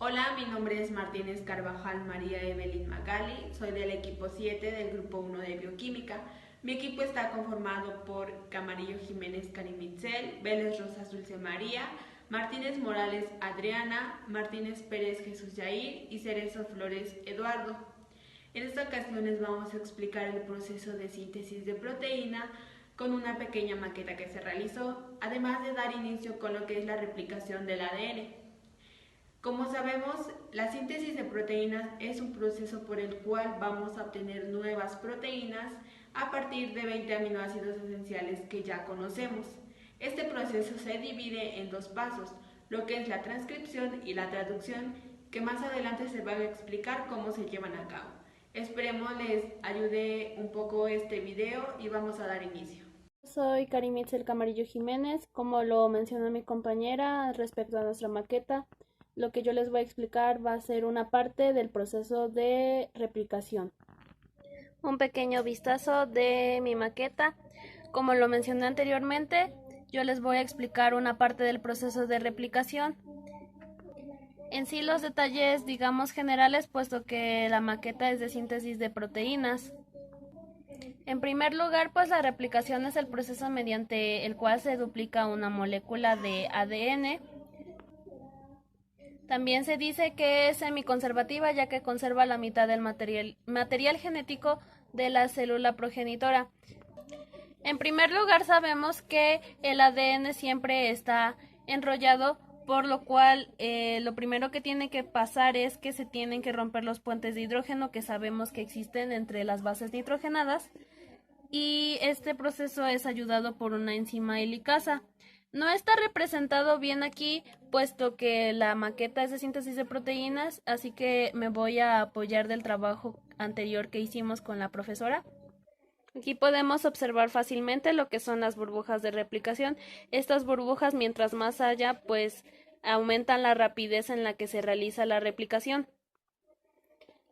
Hola, mi nombre es Martínez Carvajal María Evelyn Magali, soy del equipo 7 del grupo 1 de Bioquímica. Mi equipo está conformado por Camarillo Jiménez Karim Itzel, Vélez Rosas Dulce María, Martínez Morales Adriana, Martínez Pérez Jesús Yair y Cerezo Flores Eduardo. En esta ocasión les vamos a explicar el proceso de síntesis de proteína con una pequeña maqueta que se realizó, además de dar inicio con lo que es la replicación del ADN. Como sabemos, la síntesis de proteínas es un proceso por el cual vamos a obtener nuevas proteínas a partir de 20 aminoácidos esenciales que ya conocemos. Este proceso se divide en dos pasos, lo que es la transcripción y la traducción, que más adelante se va a explicar cómo se llevan a cabo. Esperemos les ayude un poco este video y vamos a dar inicio. Soy Karim Itzel Camarillo Jiménez. Como lo mencionó mi compañera respecto a nuestra maqueta, lo que yo les voy a explicar va a ser una parte del proceso de replicación. Un pequeño vistazo de mi maqueta. Como lo mencioné anteriormente, yo les voy a explicar una parte del proceso de replicación. En sí los detalles, digamos, generales, puesto que la maqueta es de síntesis de proteínas. En primer lugar, pues la replicación es el proceso mediante el cual se duplica una molécula de ADN. También se dice que es semiconservativa, ya que conserva la mitad del material genético de la célula progenitora. En primer lugar, sabemos que el ADN siempre está enrollado, por lo cual lo primero que tiene que pasar es que se tienen que romper los puentes de hidrógeno que sabemos que existen entre las bases nitrogenadas, y este proceso es ayudado por una enzima helicasa. No está representado bien aquí, puesto que la maqueta es de síntesis de proteínas, así que me voy a apoyar del trabajo anterior que hicimos con la profesora. Aquí podemos observar fácilmente lo que son las burbujas de replicación. Estas burbujas, mientras más haya, pues aumentan la rapidez en la que se realiza la replicación.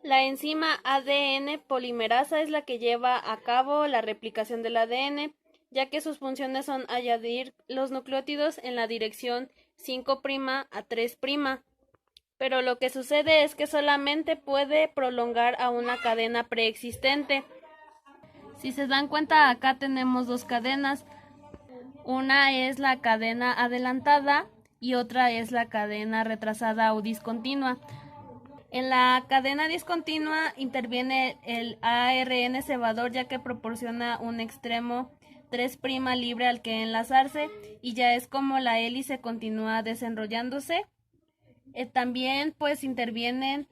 La enzima ADN polimerasa es la que lleva a cabo la replicación del ADN, ya que sus funciones son añadir los nucleótidos en la dirección 5' a 3'. Pero lo que sucede es que solamente puede prolongar a una cadena preexistente. Si se dan cuenta, acá tenemos dos cadenas. Una es la cadena adelantada y otra es la cadena retrasada o discontinua. En la cadena discontinua interviene el ARN cebador, ya que proporciona un extremo 3' libre al que enlazarse, y ya es como la hélice continúa desenrollándose. También pues intervienen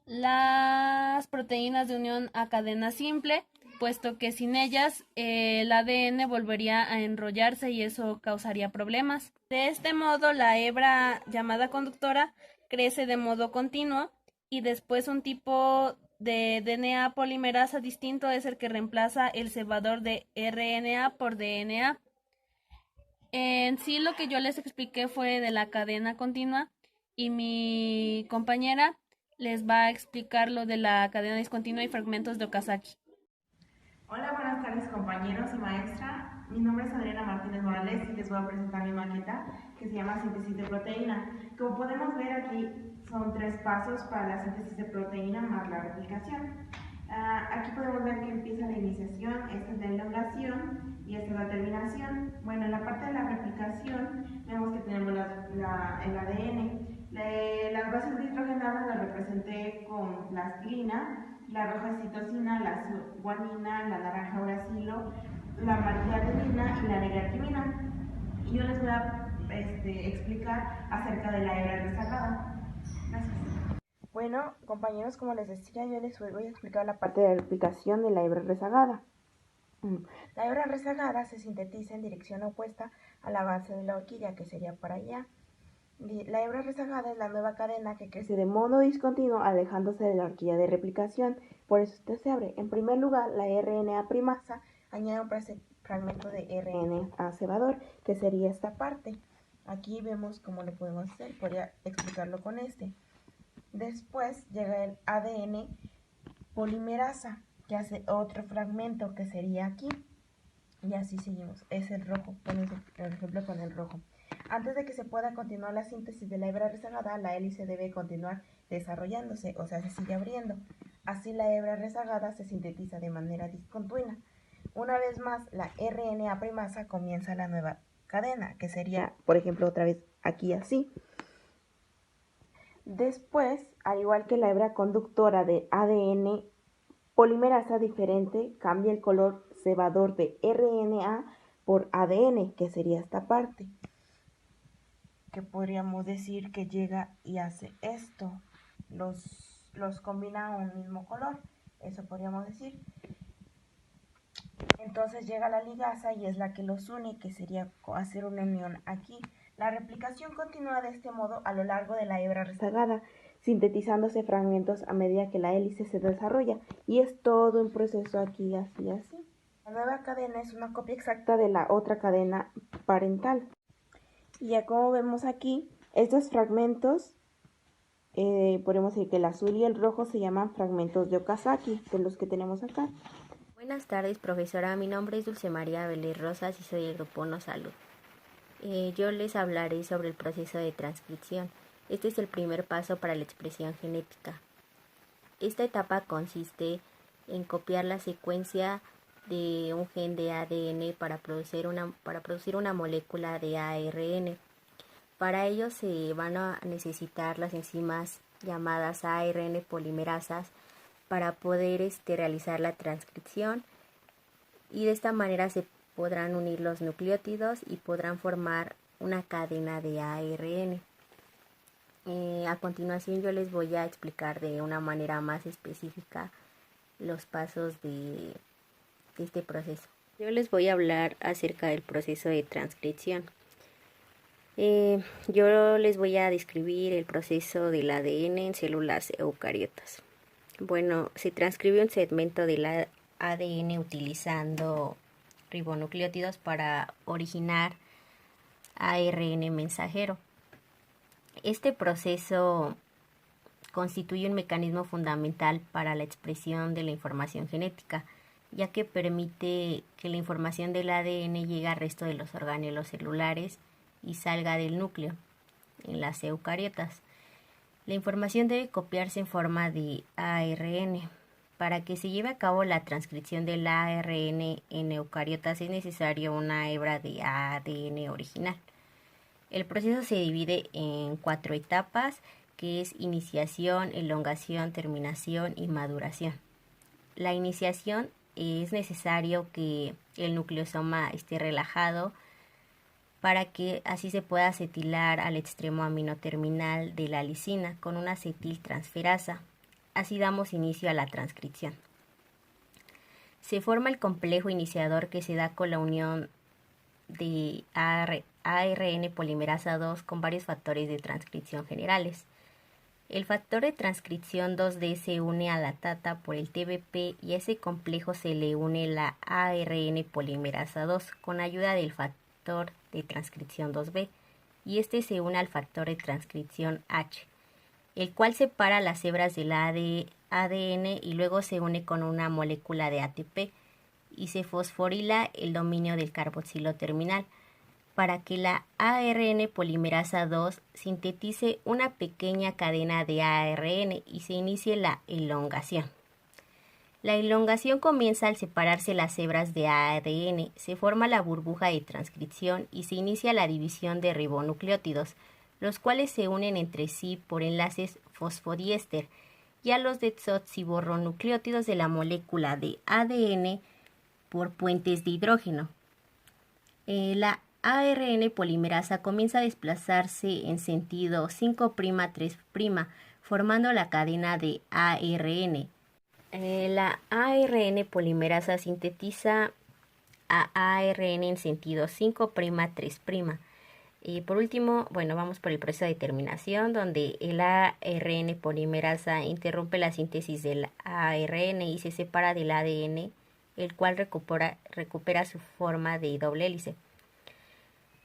las proteínas de unión a cadena simple, puesto que sin ellas el ADN volvería a enrollarse y eso causaría problemas. De este modo, la hebra llamada conductora crece de modo continuo, y después un tipo de DNA polimerasa distinto es el que reemplaza el cebador de RNA por DNA. En sí, lo que yo les expliqué fue de la cadena continua, y mi compañera les va a explicar lo de la cadena discontinua y fragmentos de Okazaki. Hola, buenas tardes compañeros y maestra. Mi nombre es Adriana Martínez Morales y les voy a presentar mi maqueta que se llama síntesis de proteína. Como podemos ver aquí son 3 pasos para la síntesis de proteína más la replicación. Aquí podemos ver que empieza la iniciación, esta es la elongación y esta es la terminación. Bueno, en la parte de la replicación vemos que tenemos el ADN. Las bases nitrogenadas las representé con plastilina. La roja es citosina, la azul guanina, la naranja uracilo, la amarilla adenina y la negra timina. Y yo les voy a explicar acerca de la hebra rezagada. Gracias. Bueno, compañeros, como les decía, yo les voy a explicar la parte de replicación de la hebra rezagada. La hebra rezagada se sintetiza en dirección opuesta a la base de la horquilla, que sería para allá. La hebra rezagada es la nueva cadena que crece de modo discontinuo alejándose de la horquilla de replicación, por eso este se abre. En primer lugar, la RNA primasa añade un fragmento de RNA cebador, que sería esta parte. Aquí vemos cómo lo podemos hacer, podría explicarlo con este. Después llega el ADN polimerasa, que hace otro fragmento, que sería aquí. Y así seguimos. Es el rojo, ponemos el ejemplo con el rojo. Antes de que se pueda continuar la síntesis de la hebra rezagada, la hélice debe continuar desarrollándose, o sea, se sigue abriendo. Así la hebra rezagada se sintetiza de manera discontinua. Una vez más, la RNA primasa comienza la nueva cadena, que sería, por ejemplo, otra vez aquí así. Después, al igual que la hebra conductora de ADN polimerasa diferente, cambia el color cebador de RNA por ADN, que sería esta parte, que podríamos decir que llega y hace esto, los combina a un mismo color, eso podríamos decir. Entonces llega la ligasa y es la que los une, que sería hacer una unión aquí. La replicación continúa de este modo a lo largo de la hebra rezagada, sintetizándose fragmentos a medida que la hélice se desarrolla, y es todo un proceso aquí, así, así. La nueva cadena es una copia exacta de la otra cadena parental. Y ya como vemos aquí, estos fragmentos, podemos decir que el azul y el rojo se llaman fragmentos de Okazaki, de los que tenemos acá. Buenas tardes, profesora. Mi nombre es Dulce María Vélez Rosas y soy del Grupo No Salud. Yo les hablaré sobre el proceso de transcripción. Este es el primer paso para la expresión genética. Esta etapa consiste en copiar la secuencia de un gen de ADN para producir una molécula de ARN. Para ello se van a necesitar las enzimas llamadas ARN polimerasas para poder realizar la transcripción, y de esta manera se podrán unir los nucleótidos y podrán formar una cadena de ARN. A continuación yo les voy a explicar de una manera más específica los pasos de este proceso. Yo les voy a hablar acerca del proceso de transcripción. Yo les voy a describir el proceso del ADN en células eucariotas. Bueno, se transcribe un segmento del ADN utilizando ribonucleótidos para originar ARN mensajero. Este proceso constituye un mecanismo fundamental para la expresión de la información genética, ya que permite que la información del ADN llegue al resto de los orgánulos celulares y salga del núcleo en las eucariotas. La información debe copiarse en forma de ARN. Para que se lleve a cabo la transcripción del ARN en eucariotas es necesario una hebra de ADN original. El proceso se divide en 4 etapas, que es iniciación, elongación, terminación y maduración. La iniciación es necesario que el nucleosoma esté relajado para que así se pueda acetilar al extremo aminoterminal de la lisina con una acetiltransferasa. Así damos inicio a la transcripción. Se forma el complejo iniciador que se da con la unión de ARN polimerasa 2 con varios factores de transcripción generales. El factor de transcripción 2D se une a la TATA por el TBP y a ese complejo se le une la ARN polimerasa 2 con ayuda del factor de transcripción 2B, y este se une al factor de transcripción H, el cual separa las hebras del ADN y luego se une con una molécula de ATP y se fosforila el dominio del carboxilo terminal para que la ARN polimerasa 2 sintetice una pequeña cadena de ARN y se inicie la elongación. La elongación comienza al separarse las hebras de ADN, se forma la burbuja de transcripción y se inicia la división de ribonucleótidos, los cuales se unen entre sí por enlaces fosfodiéster, y a los desoxiborronucleótidos de la molécula de ADN por puentes de hidrógeno. La ARN polimerasa comienza a desplazarse en sentido 5'3', formando la cadena de ARN. La ARN polimerasa sintetiza a ARN en sentido 5'3'. Por último, vamos por el proceso de terminación, donde el ARN polimerasa interrumpe la síntesis del ARN y se separa del ADN, el cual recupera su forma de doble hélice.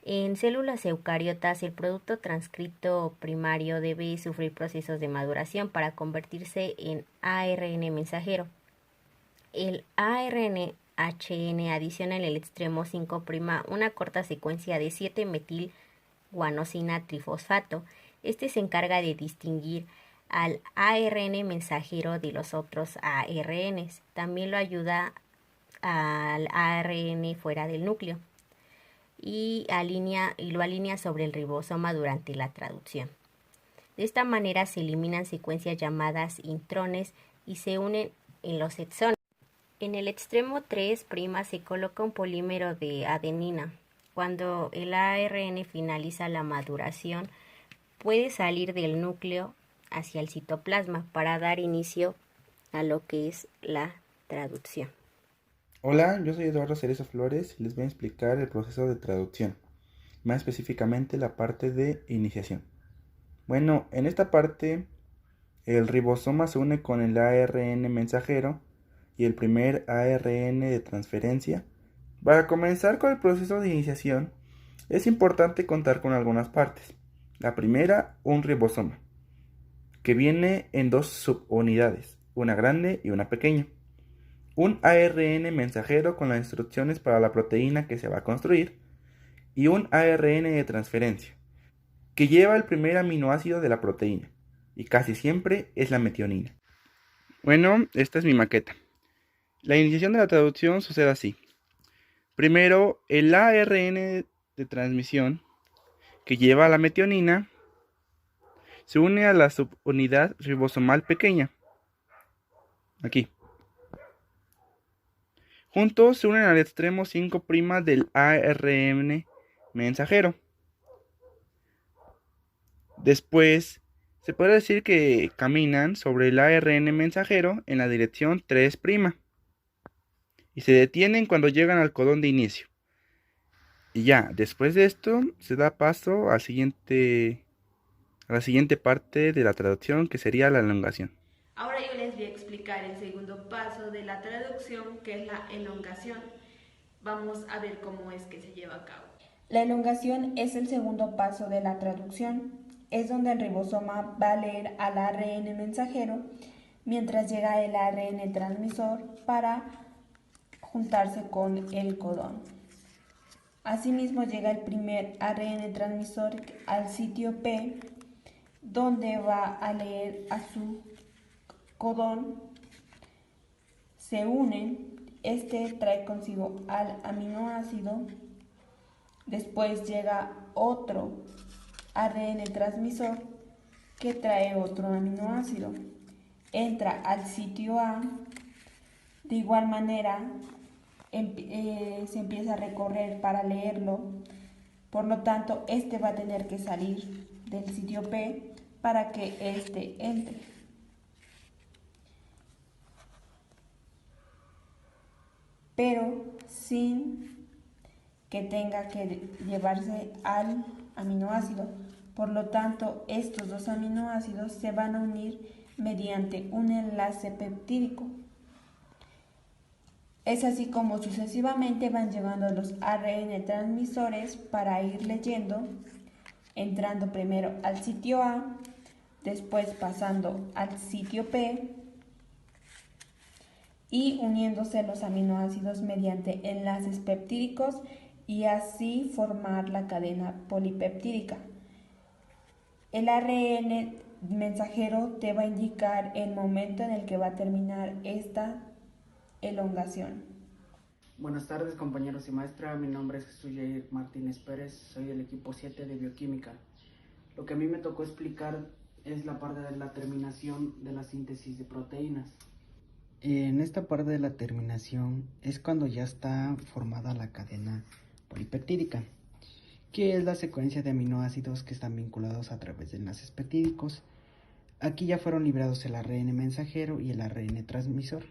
En células eucariotas, el producto transcrito primario debe sufrir procesos de maduración para convertirse en ARN mensajero. El ARN HN adiciona en el extremo 5' una corta secuencia de 7-metil guanosina trifosfato. Este se encarga de distinguir al ARN mensajero de los otros ARNs. También lo ayuda al ARN fuera del núcleo y lo alinea sobre el ribosoma durante la traducción. De esta manera se eliminan secuencias llamadas intrones y se unen en los exones. En el extremo 3' se coloca un polímero de adenina. Cuando el ARN finaliza la maduración, puede salir del núcleo hacia el citoplasma para dar inicio a lo que es la traducción. Hola, yo soy Eduardo Cerezo Flores y les voy a explicar el proceso de traducción, más específicamente la parte de iniciación. Bueno, en esta parte el ribosoma se une con el ARN mensajero y el primer ARN de transferencia. Para comenzar con el proceso de iniciación, es importante contar con algunas partes. La primera, un ribosoma, que viene en dos subunidades, una grande y una pequeña. Un ARN mensajero con las instrucciones para la proteína que se va a construir y un ARN de transferencia, que lleva el primer aminoácido de la proteína y casi siempre es la metionina. Bueno, esta es mi maqueta. La iniciación de la traducción sucede así. Primero, el ARN de transmisión que lleva a la metionina se une a la subunidad ribosomal pequeña. Aquí. Juntos se unen al extremo 5' del ARN mensajero. Después, se puede decir que caminan sobre el ARN mensajero en la dirección 3' y se detienen cuando llegan al codón de inicio. Y ya, después de esto, se da paso a la siguiente parte de la traducción, que sería la elongación. Ahora yo les voy a explicar el segundo paso de la traducción, que es la elongación. Vamos a ver cómo es que se lleva a cabo. La elongación es el segundo paso de la traducción. Es donde el ribosoma va a leer al ARN mensajero mientras llega el ARN transmisor para juntarse con el codón. Asimismo llega el primer ARN transmisor al sitio P, donde va a leer a su codón. Se unen, este trae consigo al aminoácido. Después llega otro ARN transmisor que trae otro aminoácido. Entra al sitio A. De igual manera, se empieza a recorrer para leerlo. Por lo tanto, este va a tener que salir del sitio P para que este entre. Pero sin que tenga que llevarse al aminoácido. Por lo tanto, estos dos aminoácidos se van a unir mediante un enlace peptídico. Es así como sucesivamente van llegando los ARN transmisores para ir leyendo, entrando primero al sitio A, después pasando al sitio P y uniéndose los aminoácidos mediante enlaces peptídicos y así formar la cadena polipeptídica. El ARN mensajero te va a indicar el momento en el que va a terminar esta elongación. Buenas tardes, compañeros y maestra. Mi nombre es Jesús Jair Martínez Pérez, soy del equipo 7 de Bioquímica. Lo que a mí me tocó explicar es la parte de la terminación de la síntesis de proteínas. En esta parte de la terminación es cuando ya está formada la cadena polipeptídica, que es la secuencia de aminoácidos que están vinculados a través de enlaces peptídicos. Aquí ya fueron liberados el ARN mensajero y el ARN transmisor.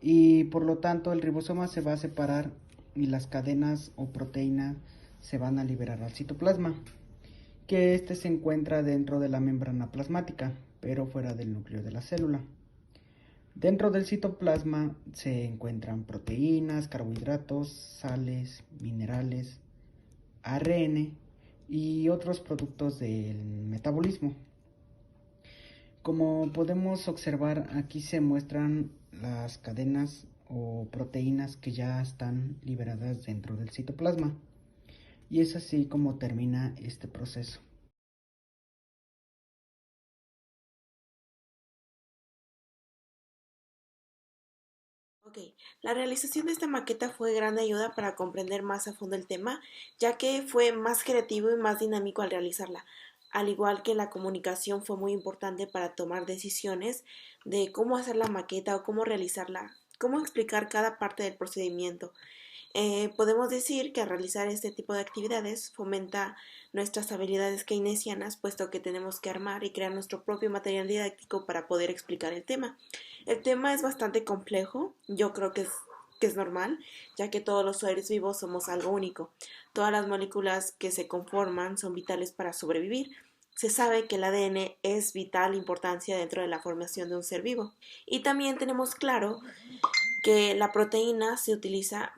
Y por lo tanto el ribosoma se va a separar y las cadenas o proteínas se van a liberar al citoplasma, que este se encuentra dentro de la membrana plasmática, pero fuera del núcleo de la célula. Dentro del citoplasma se encuentran proteínas, carbohidratos, sales, minerales, ARN y otros productos del metabolismo. Como podemos observar, aquí se muestran las cadenas o proteínas que ya están liberadas dentro del citoplasma. Y es así como termina este proceso. Ok, la realización de esta maqueta fue gran ayuda para comprender más a fondo el tema, ya que fue más creativo y más dinámico al realizarla, al igual que la comunicación fue muy importante para tomar decisiones de cómo hacer la maqueta o cómo realizarla, cómo explicar cada parte del procedimiento. Podemos decir que al realizar este tipo de actividades fomenta nuestras habilidades keynesianas, puesto que tenemos que armar y crear nuestro propio material didáctico para poder explicar el tema. El tema es bastante complejo, yo creo que es normal, ya que todos los seres vivos somos algo único. Todas las moléculas que se conforman son vitales para sobrevivir. Se sabe que el ADN es vital importancia dentro de la formación de un ser vivo. Y también tenemos claro que la proteína se utiliza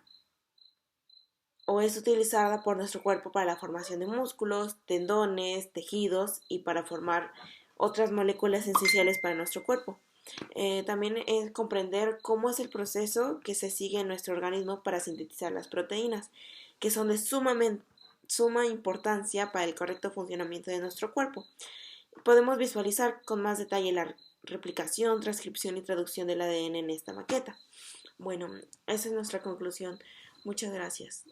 o es utilizada por nuestro cuerpo para la formación de músculos, tendones, tejidos y para formar otras moléculas esenciales para nuestro cuerpo. También es comprender cómo es el proceso que se sigue en nuestro organismo para sintetizar las proteínas, que son de suma importancia para el correcto funcionamiento de nuestro cuerpo. Podemos visualizar con más detalle la replicación, transcripción y traducción del ADN en esta maqueta. Bueno, esa es nuestra conclusión. Muchas gracias.